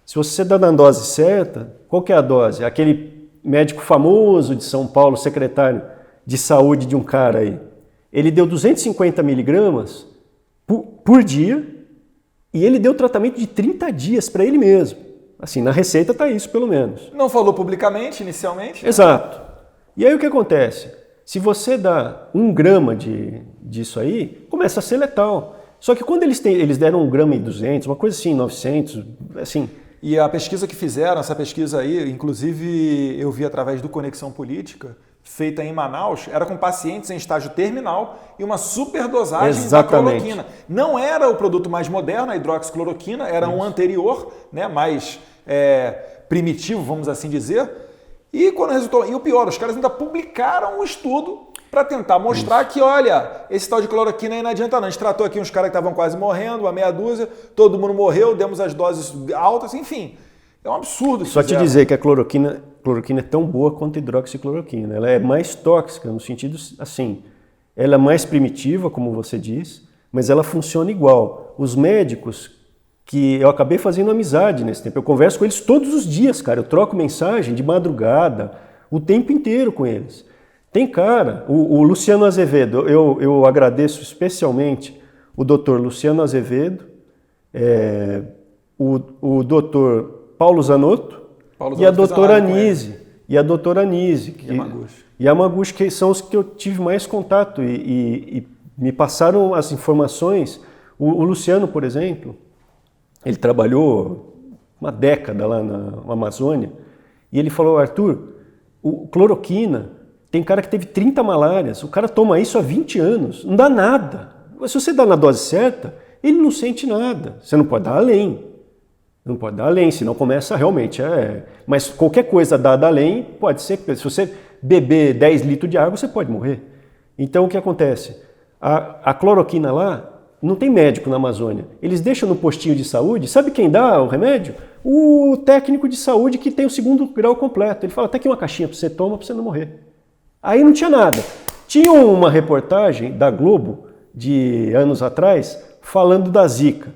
se você dá na dose certa, qual que é a dose? Aquele médico famoso de São Paulo, secretário de saúde de um cara aí, ele deu 250 miligramas por dia e ele deu tratamento de 30 dias para ele mesmo. Assim, na receita está isso, pelo menos. Não falou publicamente, inicialmente? Exato. E aí o que acontece? Se você dá 1 grama disso aí, começa a ser letal. Só que quando eles deram 1,2 grama, uma coisa assim, 900, assim... E a pesquisa que fizeram, essa pesquisa aí, inclusive eu vi através do Conexão Política, feita em Manaus, era com pacientes em estágio terminal e uma superdosagem da cloroquina. Não era o produto mais moderno, a hidroxicloroquina, era um anterior, né, mais primitivo, vamos assim dizer. E quando resultou, e o pior, os caras ainda publicaram um estudo para tentar mostrar que, olha, esse tal de cloroquina aí não adianta não. A gente tratou aqui uns caras que estavam quase morrendo, uma meia dúzia, todo mundo morreu, demos as doses altas, enfim. É um absurdo. Só te dizer que a cloroquina é tão boa quanto a hidroxicloroquina. Ela é mais tóxica, no sentido assim, ela é mais primitiva, como você diz, mas ela funciona igual. Os médicos, que eu acabei fazendo amizade nesse tempo, eu converso com eles todos os dias, cara, eu troco mensagem de madrugada, o tempo inteiro com eles. Tem cara, o Luciano Azevedo, eu agradeço especialmente o doutor Luciano Azevedo, o doutor Paulo Zanotto e a doutora Anise. E a doutora Anise. Yamaguchi, que são os que eu tive mais contato e me passaram as informações. O Luciano, por exemplo, ele trabalhou uma década lá na Amazônia e ele falou, Arthur, o cloroquina, tem cara que teve 30 malárias, o cara toma isso há 20 anos, não dá nada. Mas se você dá na dose certa, ele não sente nada. Você não pode dar além. Não pode dar além, senão começa realmente... Mas qualquer coisa dada além, pode ser... Se você beber 10 litros de água, você pode morrer. Então o que acontece? A cloroquina lá, não tem médico na Amazônia. Eles deixam no postinho de saúde, sabe quem dá o remédio? O técnico de saúde que tem o 2º grau completo. Ele fala, tá aqui uma caixinha para você tomar para você não morrer. Aí não tinha nada. Tinha uma reportagem da Globo, de anos atrás, falando da Zika.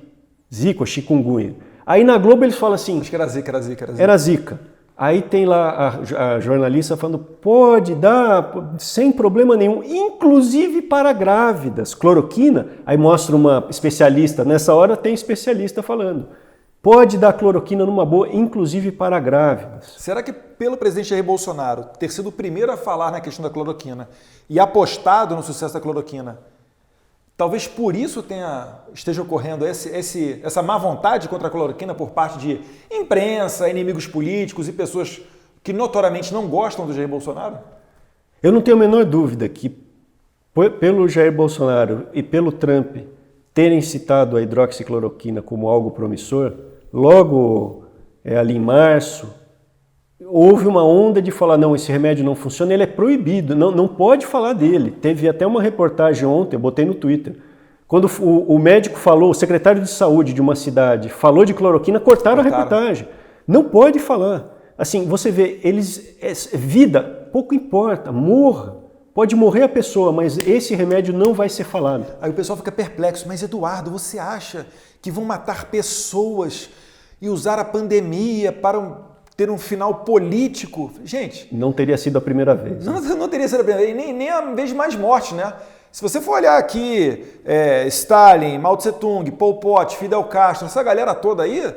Zika ou chikungunya. Aí na Globo eles falam assim... Acho que era Zika. Era Zika. Aí tem lá a jornalista falando, pode dar sem problema nenhum, inclusive para grávidas. Cloroquina, aí mostra uma especialista, nessa hora tem especialista falando. Pode dar cloroquina numa boa, inclusive para grávidas. Será que pelo presidente Jair Bolsonaro ter sido o primeiro a falar na questão da cloroquina e apostado no sucesso da cloroquina, Talvez por isso esteja ocorrendo essa má vontade contra a cloroquina por parte de imprensa, inimigos políticos e pessoas que notoriamente não gostam do Jair Bolsonaro? Eu não tenho a menor dúvida que, pelo Jair Bolsonaro e pelo Trump terem citado a hidroxicloroquina como algo promissor, logo ali em março, houve uma onda de falar, não, esse remédio não funciona, ele é proibido, não pode falar dele. Teve até uma reportagem ontem, eu botei no Twitter, quando o médico falou, o secretário de saúde de uma cidade falou de cloroquina, cortaram a reportagem. Não pode falar. Assim, você vê, vida, pouco importa, morra. Pode morrer a pessoa, mas esse remédio não vai ser falado. Aí o pessoal fica perplexo, mas Eduardo, você acha que vão matar pessoas e usar a pandemia para ter um final político? Gente... Não teria sido a primeira vez. Não teria sido a primeira vez, nem a vez mais morte, né? Se você for olhar aqui, Stalin, Mao Tse Tung, Pol Pot, Fidel Castro, essa galera toda aí,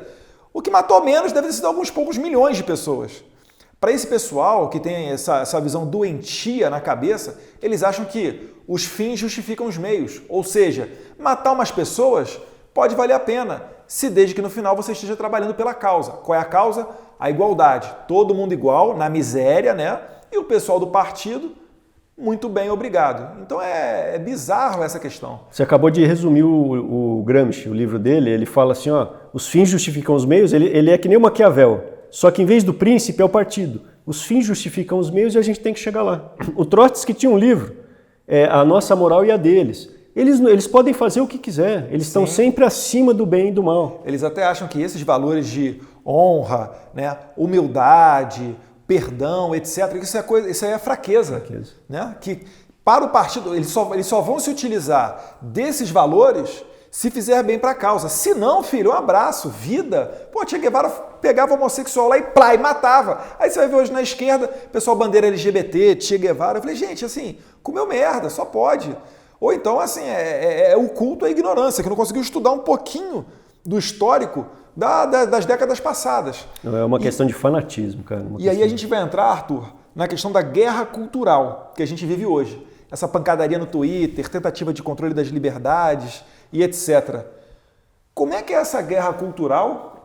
o que matou menos deve ter sido alguns poucos milhões de pessoas. Para esse pessoal que tem essa visão doentia na cabeça, eles acham que os fins justificam os meios. Ou seja, matar umas pessoas pode valer a pena, se desde que no final você esteja trabalhando pela causa. Qual é a causa? A igualdade. Todo mundo igual, na miséria, né? E o pessoal do partido, muito bem, obrigado. Então é bizarro essa questão. Você acabou de resumir o Gramsci, o livro dele, ele fala assim, ó, os fins justificam os meios, ele é que nem o Maquiavel. Só que em vez do príncipe é o partido. Os fins justificam os meios e a gente tem que chegar lá. O Trotsky tinha um livro, A Nossa Moral e a Deles. Eles podem fazer o que quiser, eles estão sempre acima do bem e do mal. Eles até acham que esses valores de honra, né, humildade, perdão, etc., isso aí é fraqueza. Né? Que para o partido, eles só vão se utilizar desses valores se fizer bem para a causa. Se não, filho, um abraço, vida. Pô, Che Guevara pegava o homossexual lá e matava. Aí você vai ver hoje na esquerda, pessoal bandeira LGBT, Che Guevara. Eu falei, gente, assim, comeu merda, só pode. Ou então, assim, o culto à ignorância, que não conseguiu estudar um pouquinho do histórico das décadas passadas. Não, é uma questão de fanatismo, cara. E aí a gente vai entrar, Arthur, na questão da guerra cultural que a gente vive hoje. Essa pancadaria no Twitter, tentativa de controle das liberdades e etc. Como é que é essa guerra cultural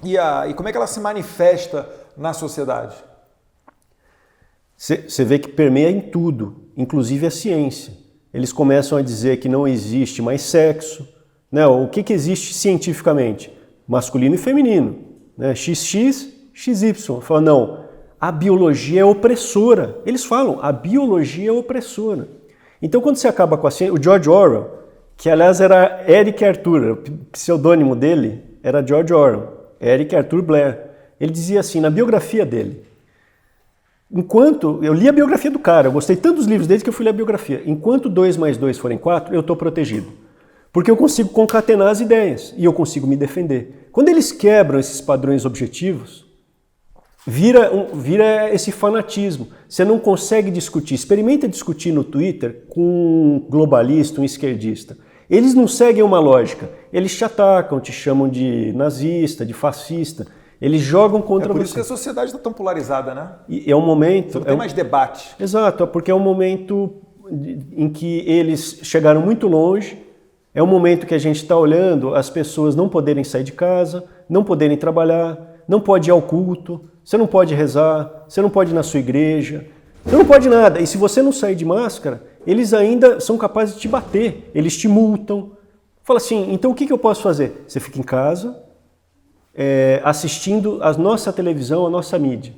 e como é que ela se manifesta na sociedade? Você vê que permeia em tudo, inclusive a ciência. Eles começam a dizer que não existe mais sexo. Né? O que existe cientificamente? Masculino e feminino. Né? XX, XY. Falam, não, a biologia é opressora. Eles falam, a biologia é opressora. Então, quando você acaba com a ciência, o George Orwell, que aliás era Eric Arthur, o pseudônimo dele era George Orwell, Eric Arthur Blair. Ele dizia assim, na biografia dele, eu li a biografia do cara, eu gostei tanto dos livros dele que eu fui ler a biografia. Enquanto 2 mais 2 forem 4, eu estou protegido. Porque eu consigo concatenar as ideias e eu consigo me defender. Quando eles quebram esses padrões objetivos, vira esse fanatismo. Você não consegue discutir. Experimenta discutir no Twitter com um globalista, um esquerdista. Eles não seguem uma lógica. Eles te atacam, te chamam de nazista, de fascista. Eles jogam contra você. É por isso que a sociedade está tão polarizada, né? E é um momento... Não tem mais debate. Exato, porque é um momento em que eles chegaram muito longe. É um momento que a gente está olhando as pessoas não poderem sair de casa, não poderem trabalhar, não pode ir ao culto, você não pode rezar, você não pode ir na sua igreja, você não pode nada. E se você não sair de máscara, eles ainda são capazes de te bater, eles te multam. Fala assim, então o que eu posso fazer? Você fica em casa, assistindo a nossa televisão, a nossa mídia.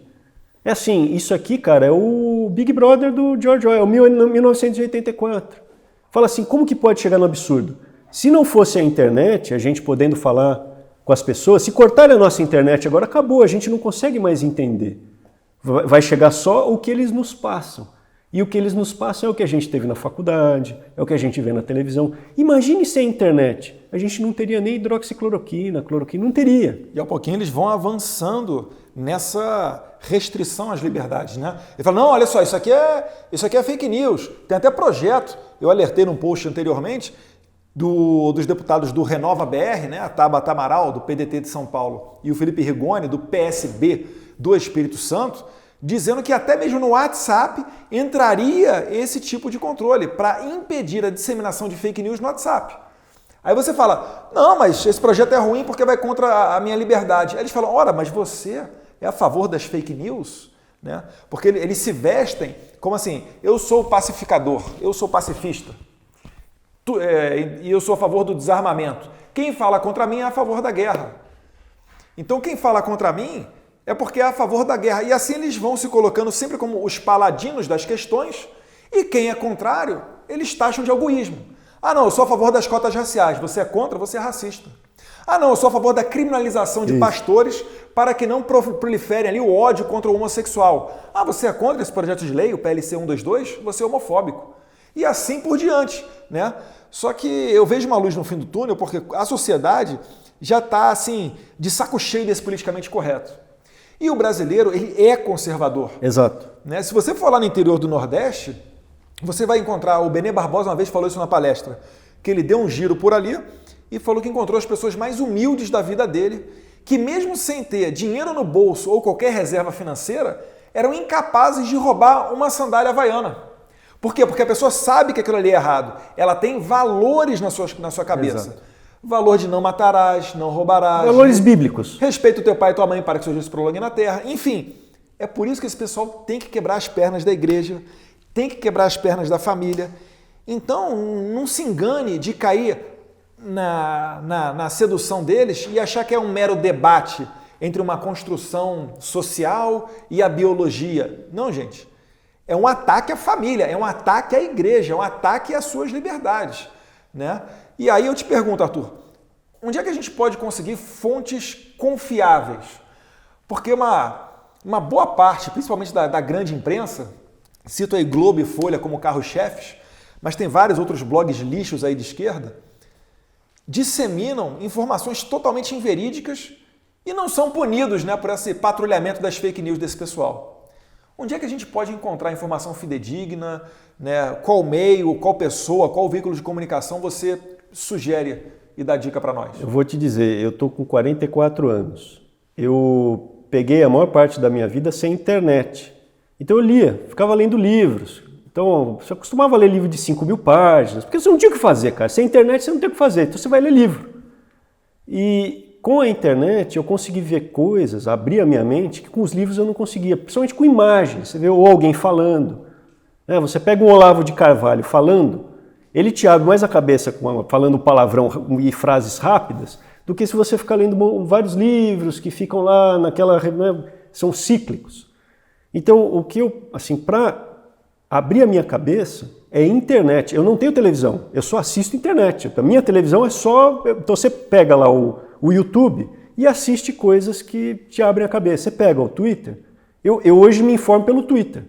É assim, isso aqui, cara, é o Big Brother do George Orwell, 1984. Fala assim, como que pode chegar no absurdo? Se não fosse a internet, a gente podendo falar com as pessoas, se cortarem a nossa internet agora, acabou, a gente não consegue mais entender. Vai chegar só o que eles nos passam. E o que eles nos passam é o que a gente teve na faculdade, é o que a gente vê na televisão. Imagine sem internet. A gente não teria nem hidroxicloroquina, cloroquina, não teria. E ao pouquinho eles vão avançando nessa restrição às liberdades, né? Ele fala, não, olha só, isso aqui é fake news. Tem até projeto, eu alertei num post anteriormente, dos deputados do Renova BR, né? A Tabata Amaral, do PDT de São Paulo, e o Felipe Rigoni, do PSB do Espírito Santo, dizendo que até mesmo no WhatsApp entraria esse tipo de controle para impedir a disseminação de fake news no WhatsApp. Aí você fala, não, mas esse projeto é ruim porque vai contra a minha liberdade. Aí eles falam, ora, mas você é a favor das fake news? Né? Porque eles se vestem como assim, eu sou pacificador, eu sou pacifista, e eu sou a favor do desarmamento. Quem fala contra mim é a favor da guerra. Então quem fala contra mim é porque é a favor da guerra. E assim eles vão se colocando sempre como os paladinos das questões, e quem é contrário, eles taxam de algoísmo. Ah, não, eu sou a favor das cotas raciais. Você é contra, você é racista. Ah, não, eu sou a favor da criminalização de pastores para que não proliferem ali o ódio contra o homossexual. Ah, você é contra esse projeto de lei, o PLC 122? Você é homofóbico. E assim por diante, né? Só que eu vejo uma luz no fim do túnel porque a sociedade já está, assim, de saco cheio desse politicamente correto. E o brasileiro, ele é conservador. Exato. Né? Se você for lá no interior do Nordeste, você vai encontrar, o Benê Barbosa uma vez falou isso na palestra, que ele deu um giro por ali e falou que encontrou as pessoas mais humildes da vida dele, que mesmo sem ter dinheiro no bolso ou qualquer reserva financeira, eram incapazes de roubar uma sandália havaiana. Por quê? Porque a pessoa sabe que aquilo ali é errado. Ela tem valores na sua cabeça. Exato. Valor de não matarás, não roubarás. Valores bíblicos. Respeita o teu pai e tua mãe para que seu juízo se prolongue na terra. Enfim, é por isso que esse pessoal tem que quebrar as pernas da igreja, tem que quebrar as pernas da família. Então, não se engane de cair na sedução deles e achar que é um mero debate entre uma construção social e a biologia. Não, gente. É um ataque à família, é um ataque à igreja, é um ataque às suas liberdades, né? E aí eu te pergunto, Arthur, onde é que a gente pode conseguir fontes confiáveis? Porque uma boa parte, principalmente da grande imprensa, cito aí Globo e Folha como carros-chefes, mas tem vários outros blogs lixos aí de esquerda, disseminam informações totalmente inverídicas e não são punidos, né, por esse patrulhamento das fake news desse pessoal. Onde é que a gente pode encontrar informação fidedigna, né? Qual meio, qual pessoa, qual veículo de comunicação você sugere e dá dica para nós? Eu vou te dizer, eu estou com 44 anos. Eu peguei a maior parte da minha vida sem internet. Então eu lia, ficava lendo livros. Então, você costumava ler livro de 5.000 páginas, porque você não tinha o que fazer, cara. Sem internet você não tem o que fazer, então você vai ler livro. E com a internet eu consegui ver coisas, abrir a minha mente, que com os livros eu não conseguia, principalmente com imagens. Você vê ou alguém falando. Você pega um Olavo de Carvalho falando, ele te abre mais a cabeça falando palavrão e frases rápidas, do que se você ficar lendo vários livros que ficam lá naquela... são cíclicos. Então, o que eu, assim, para abrir a minha cabeça é internet. Eu não tenho televisão, eu só assisto internet. A minha televisão é só... Então você pega lá o YouTube e assiste coisas que te abrem a cabeça. Você pega o Twitter. Eu hoje me informo pelo Twitter.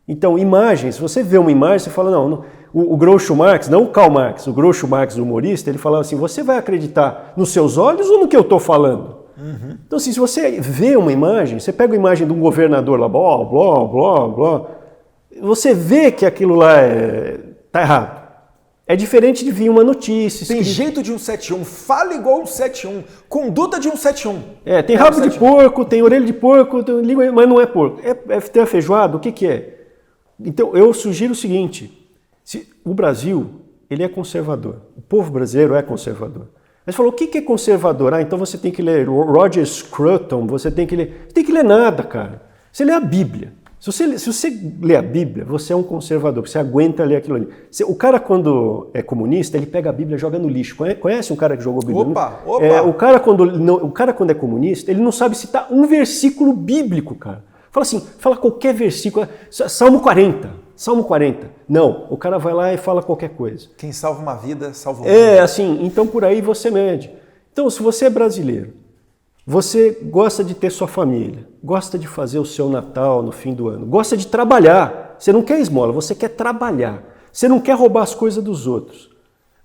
Então, imagens, se você vê uma imagem, você fala, não, o Groucho Marx, não o Karl Marx, o Groucho Marx, o humorista, ele falava assim, você vai acreditar nos seus olhos ou no que eu estou falando? Uhum. Então, assim, se você vê uma imagem, você pega a imagem de um governador lá, blá, blá, blá, blá, você vê que aquilo lá está errado. É diferente de vir uma notícia. Tem jeito de 171, fala igual 171, conduta de 171. Tem rabo de porco, tem orelha de porco, tem língua, mas não é porco. É feijoada, o que é? Então, eu sugiro o seguinte, o Brasil, ele é conservador, o povo brasileiro é conservador. Mas falou, o que é conservador? Então você tem que ler Roger Scruton, você tem que ler nada, cara. Você lê a Bíblia. Se você lê a Bíblia, você é um conservador, você aguenta ler aquilo ali. O cara, quando é comunista, ele pega a Bíblia e joga no lixo. Conhece um cara que jogou a Bíblia? Opa! O cara, quando é comunista, ele não sabe citar um versículo bíblico, cara. Fala qualquer versículo, Salmo 40. Não, o cara vai lá e fala qualquer coisa. Quem salva uma vida, salva o mundo. Assim, então por aí você mede. Então, se você é brasileiro, você gosta de ter sua família, gosta de fazer o seu Natal no fim do ano, gosta de trabalhar, você não quer esmola, você quer trabalhar, você não quer roubar as coisas dos outros,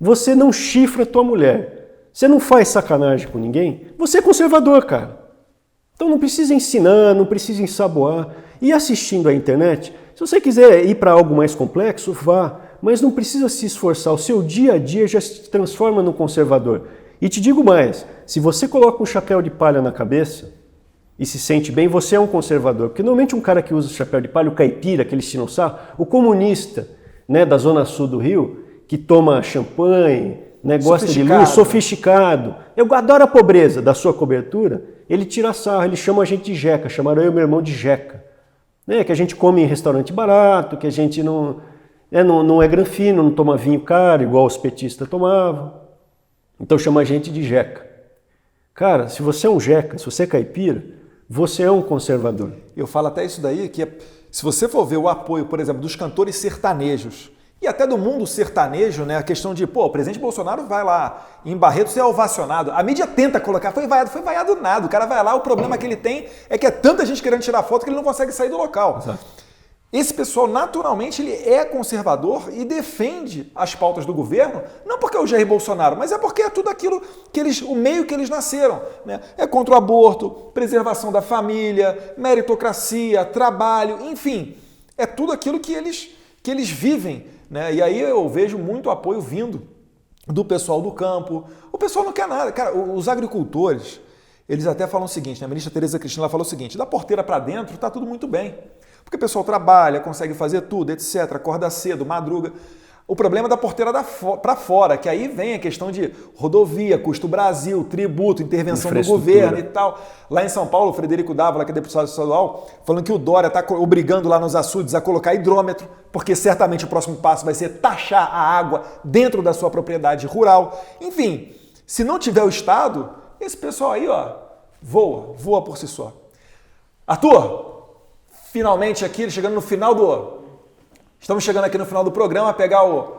você não chifra a tua mulher, você não faz sacanagem com ninguém, você é conservador, cara. Então não precisa ensinar, não precisa ensaboar. E assistindo à internet, se você quiser ir para algo mais complexo, vá, mas não precisa se esforçar, o seu dia a dia já se transforma no conservador. E te digo mais, se você coloca um chapéu de palha na cabeça e se sente bem, você é um conservador. Porque normalmente um cara que usa chapéu de palha, o caipira, aquele sinussal, o comunista, né, da zona sul do Rio, que toma champanhe, né, gosta de luz, sofisticado. Eu adoro a pobreza da sua cobertura. Ele tira sarro, ele chama a gente de jeca, chamaram eu e meu irmão de jeca. Né, que a gente come em restaurante barato, que a gente não é granfino, não toma vinho caro, igual os petistas tomavam. Então chama a gente de jeca. Cara, se você é um jeca, se você é caipira, você é um conservador. Eu falo até isso daí, que se você for ver o apoio, por exemplo, dos cantores sertanejos, e até do mundo sertanejo, né? A questão de, o presidente Bolsonaro vai lá em Barretos ser ovacionado. A mídia tenta colocar, foi vaiado nada. O cara vai lá, o problema que ele tem é que é tanta gente querendo tirar foto que ele não consegue sair do local. Exato. Esse pessoal, naturalmente, ele é conservador e defende as pautas do governo, não porque é o Jair Bolsonaro, mas é porque é tudo aquilo que o meio que eles nasceram, né? É contra o aborto, preservação da família, meritocracia, trabalho, enfim, é tudo aquilo que eles vivem, né? E aí eu vejo muito apoio vindo do pessoal do campo. O pessoal não quer nada. Cara, os agricultores, eles até falam o seguinte, né? A ministra Tereza Cristina falou o seguinte, da porteira para dentro está tudo muito bem. Porque o pessoal trabalha, consegue fazer tudo, etc., acorda cedo, madruga. O problema é da porteira para fora, que aí vem a questão de rodovia, custo Brasil, tributo, intervenção do governo e tal. Lá em São Paulo, o Frederico Dávila, que é deputado estadual, falando que o Dória está obrigando lá nos açudes a colocar hidrômetro, porque certamente o próximo passo vai ser taxar a água dentro da sua propriedade rural. Enfim, se não tiver o Estado, esse pessoal aí, voa por si só. Arthur, finalmente aqui, estamos chegando aqui no final do programa a pegar o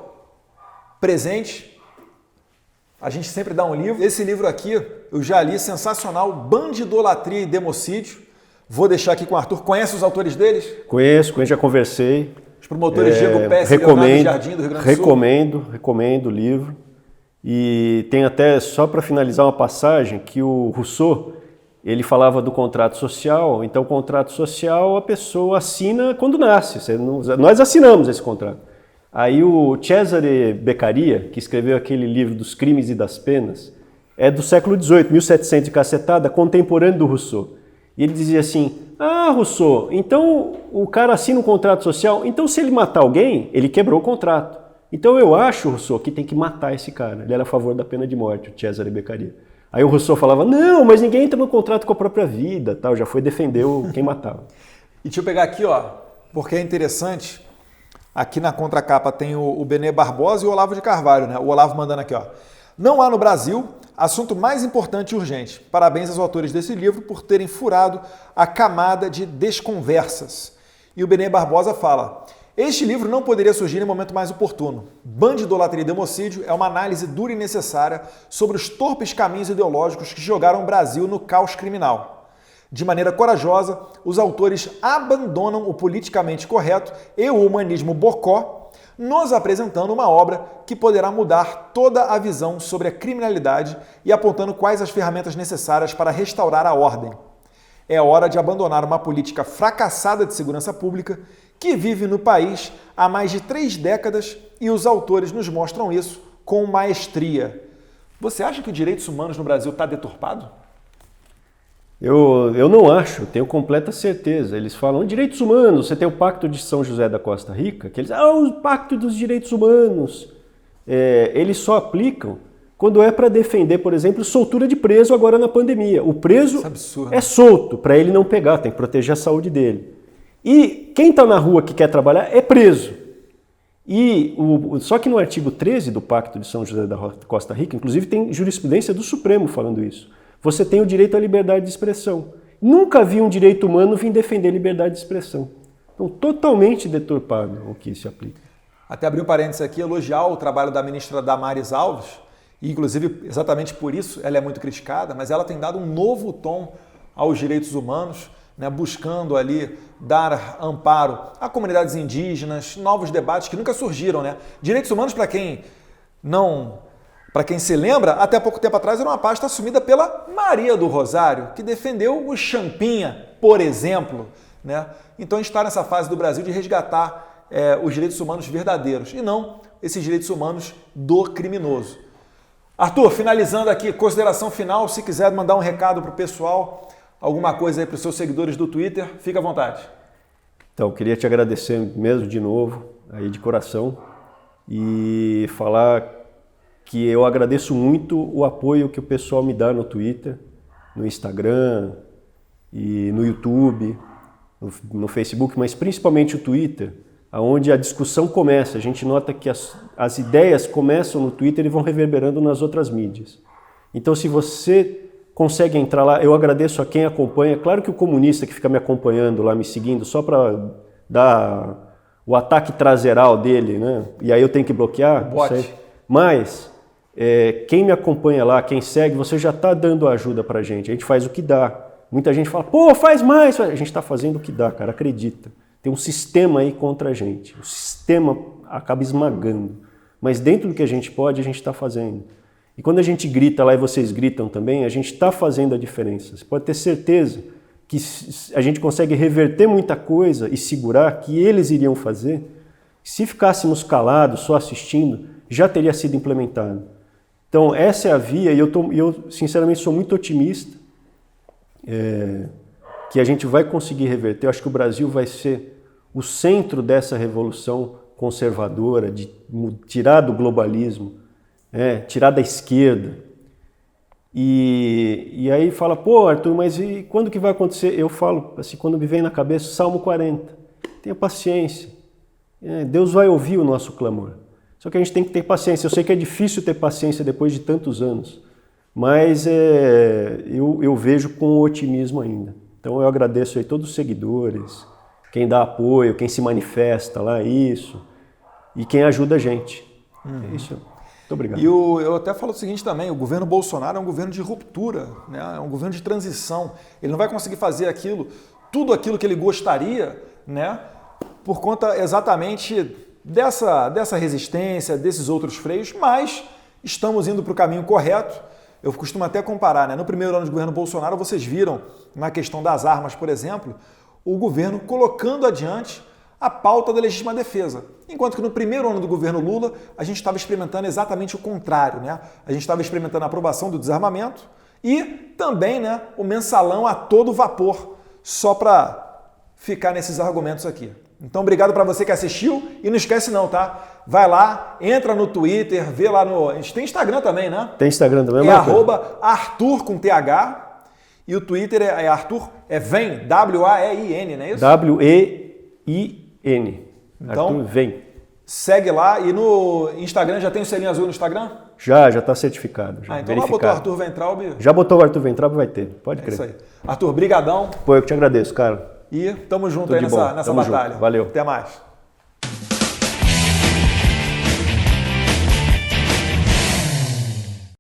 presente. A gente sempre dá um livro. Esse livro aqui, eu já li, sensacional, Bandidolatria e Democídio. Vou deixar aqui com o Arthur. Conhece os autores deles? Conheço, já conversei. Os promotores Diego Pesce e Leonardo Jardim do Rio Grande do Sul. Recomendo o livro. E tem até, só para finalizar, uma passagem que o Rousseau, ele falava do contrato social. Então, o contrato social a pessoa assina quando nasce. Nós assinamos esse contrato. Aí o Cesare Beccaria, que escreveu aquele livro dos crimes e das penas, é do século XVIII, 1700 e cacetada, contemporâneo do Rousseau. E ele dizia assim, Rousseau, então o cara assina um contrato social, então se ele matar alguém, ele quebrou o contrato. Então eu acho, Rousseau, que tem que matar esse cara. Ele era a favor da pena de morte, o Cesare Beccaria. Aí o Rousseau falava, não, mas ninguém entra no contrato com a própria vida, tal, já foi defender quem matava. E deixa eu pegar aqui, porque é interessante, aqui na contracapa tem o Benê Barbosa e o Olavo de Carvalho, né? O Olavo mandando aqui, não há no Brasil assunto mais importante e urgente. Parabéns aos autores desse livro por terem furado a camada de desconversas. E o Benê Barbosa fala, este livro não poderia surgir em momento mais oportuno. Bandidolatria e Democídio é uma análise dura e necessária sobre os torpes caminhos ideológicos que jogaram o Brasil no caos criminal. De maneira corajosa, os autores abandonam o politicamente correto e o humanismo bocó, nos apresentando uma obra que poderá mudar toda a visão sobre a criminalidade e apontando quais as ferramentas necessárias para restaurar a ordem. É hora de abandonar uma política fracassada de segurança pública que vive no país há mais de 3 décadas e os autores nos mostram isso com maestria. Você acha que os direitos humanos no Brasil está deturpado? Eu não acho, tenho completa certeza. Eles falam direitos humanos, você tem o Pacto de São José da Costa Rica, que eles o Pacto dos Direitos Humanos. Eles só aplicam quando é para defender, por exemplo, soltura de preso agora na pandemia. O preso é solto, para ele não pegar, tem que proteger a saúde dele. E quem está na rua que quer trabalhar é preso. Só que no artigo 13 do Pacto de São José da Costa Rica, inclusive tem jurisprudência do Supremo falando isso, você tem o direito à liberdade de expressão. Nunca vi um direito humano vir defender liberdade de expressão. Então, totalmente deturpado o que se aplica. Até abrir um parênteses aqui, elogiar o trabalho da ministra Damares Alves, e inclusive exatamente por isso ela é muito criticada, mas ela tem dado um novo tom aos direitos humanos, né, buscando ali dar amparo a comunidades indígenas, novos debates que nunca surgiram, né? Direitos humanos, para quem se lembra, até pouco tempo atrás era uma pasta assumida pela Maria do Rosário, que defendeu o Champinha, por exemplo, né? Então a gente está nessa fase do Brasil de resgatar os direitos humanos verdadeiros e não esses direitos humanos do criminoso. Arthur, finalizando aqui, consideração final, se quiser mandar um recado para o pessoal, alguma coisa aí para os seus seguidores do Twitter, fica à vontade. Então, eu queria te agradecer mesmo de novo, aí de coração, e falar que eu agradeço muito o apoio que o pessoal me dá no Twitter, no Instagram e no YouTube, no Facebook, mas principalmente o Twitter, onde a discussão começa. A gente nota que as ideias começam no Twitter e vão reverberando nas outras mídias. Então, se você consegue entrar lá, eu agradeço a quem acompanha. Claro que o comunista que fica me acompanhando lá, me seguindo, só para dar o ataque traseral dele, né? E aí eu tenho que bloquear. Bote. Mas quem me acompanha lá, quem segue, você já está dando ajuda para a gente faz o que dá. Muita gente fala, pô, faz mais. A gente está fazendo o que dá, cara, acredita. Tem um sistema aí contra a gente. O sistema acaba esmagando. Mas dentro do que a gente pode, a gente está fazendo. E quando a gente grita lá e vocês gritam também, a gente está fazendo a diferença. Você pode ter certeza que a gente consegue reverter muita coisa e segurar que eles iriam fazer. Se ficássemos calados, só assistindo, já teria sido implementado. Então essa é a via e eu sinceramente sou muito otimista que a gente vai conseguir reverter. Eu acho que o Brasil vai ser o centro dessa revolução conservadora, de tirar do globalismo, tirar da esquerda. E aí fala, pô, Arthur, mas e quando que vai acontecer? Eu falo, assim, quando me vem na cabeça, Salmo 40. Tenha paciência. Deus vai ouvir o nosso clamor. Só que a gente tem que ter paciência. Eu sei que é difícil ter paciência depois de tantos anos, mas eu vejo com otimismo ainda. Então eu agradeço aí todos os seguidores, quem dá apoio, quem se manifesta lá, isso, e quem ajuda a gente. É isso. Muito obrigado. E eu até falo o seguinte também, o governo Bolsonaro é um governo de ruptura, né? É um governo de transição. Ele não vai conseguir fazer tudo aquilo que ele gostaria, né? Por conta exatamente dessa resistência, desses outros freios, mas estamos indo para o caminho correto. Eu costumo até comparar, né? No primeiro ano de governo Bolsonaro, vocês viram, na questão das armas, por exemplo, o governo colocando adiante a pauta da legítima defesa. Enquanto que no primeiro ano do governo Lula, a gente estava experimentando exatamente o contrário, né? A gente estava experimentando a aprovação do desarmamento e também, né, o mensalão a todo vapor, só para ficar nesses argumentos aqui. Então, obrigado para você que assistiu e não esquece não, tá? Vai lá, entra no Twitter, vê lá no... A gente tem Instagram também, né? Tem Instagram também, é @Arthur com TH e o Twitter é Arthur, Vem, W-A-E-I-N, não é isso? W-E-I-N. Então, Arthur Vem. Segue lá e no Instagram, já tem o selinho azul no Instagram? Já está certificado. Já, então lá botou Arthur Weintraub. Já botou o Arthur Weintraub, vai ter, pode crer. Isso aí. Arthur, brigadão. Pô, eu que te agradeço, cara. E tamo junto Tudo aí nessa tamo batalha. junto. Valeu. Até mais.